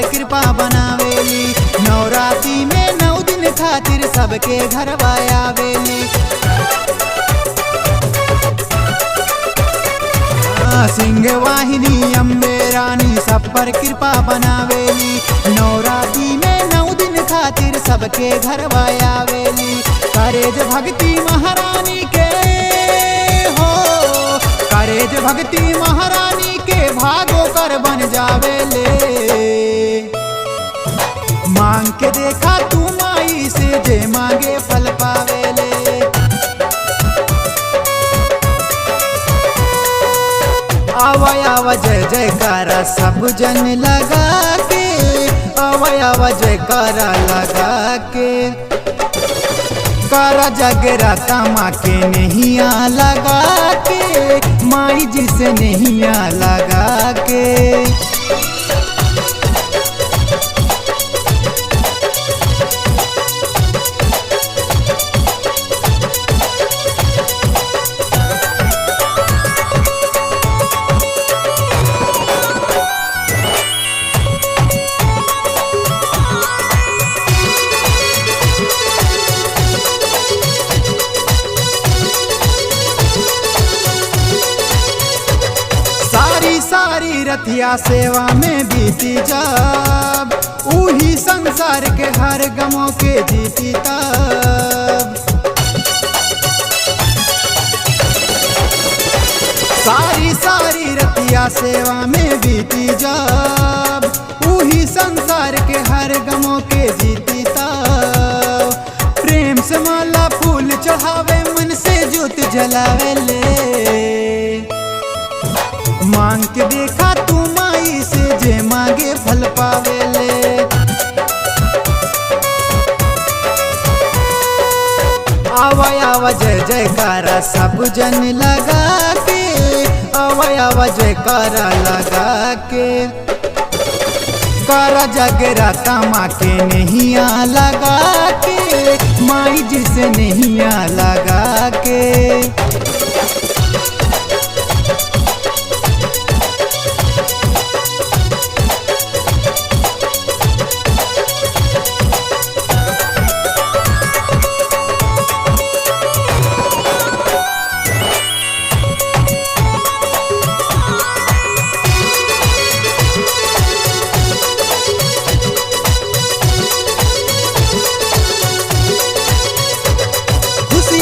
पर कृपा बनावेली। नवरात्रि में 9 दिन खातिर सबके घरवा आवेली। सिंह वाहिनी अम्बे रानी सब पर कृपा बनावेली। नवरात्रि में 9 दिन खातिर सबके घरवा आवेली। करेज भक्ति महारानी के हो, करेज भक्ति महारानी के भागो कर बन जावेले। मांग के देखा तू माई से जे मांगे फल पावेले। आवा आवा जय जयकारा सब जन लगा के, आवा आवा जयकारा लगा के। कारा जगराता माँ के नैया लगा के, माई जी से नैया लगा के। सारी रथिया सेवा में बीती जब, उही संसार के हर गमों के जीती तब। सारी रथिया सेवा में बीती जब, उही संसार के हर गमों के जीती तब। प्रेम से माला फूल चढ़ावे, मन से ज्योत जलावे ले। मांग के देखा तू माई से जे मांगे फल पावेले। आवा आवा जय जयकारा सब जन लगा के, आवा आवा जयकारा लगा के। कारा जगराता माँ के नैया लगा के, माई जी से नैया लगा के।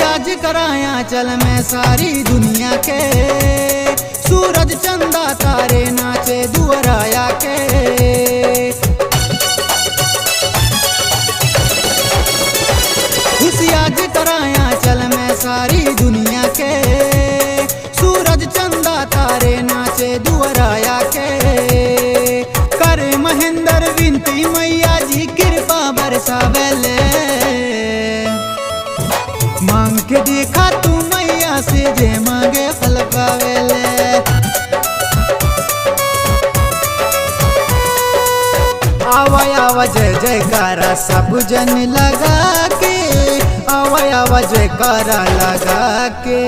आज कराया चल में सारी दुनिया के, सूरज चंदा तारे नाचे दुअराया के। खुशी आज कराया चल में सारी दुनिया के, सूरज चंदा तारे नाचे दुअराया के। करे महेंद्र विनती मैया जी कृपा बरसावेले। मांग के देखा तू मैया से जे मांगे फल पावेले। आवा आवा जय जयकारा सब जन लगा के, आवा आवा जयकारा लगा के।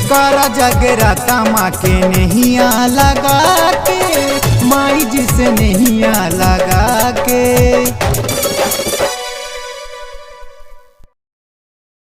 कारा जगराता माँ के नैया लगा के, माई जी से नैया लगा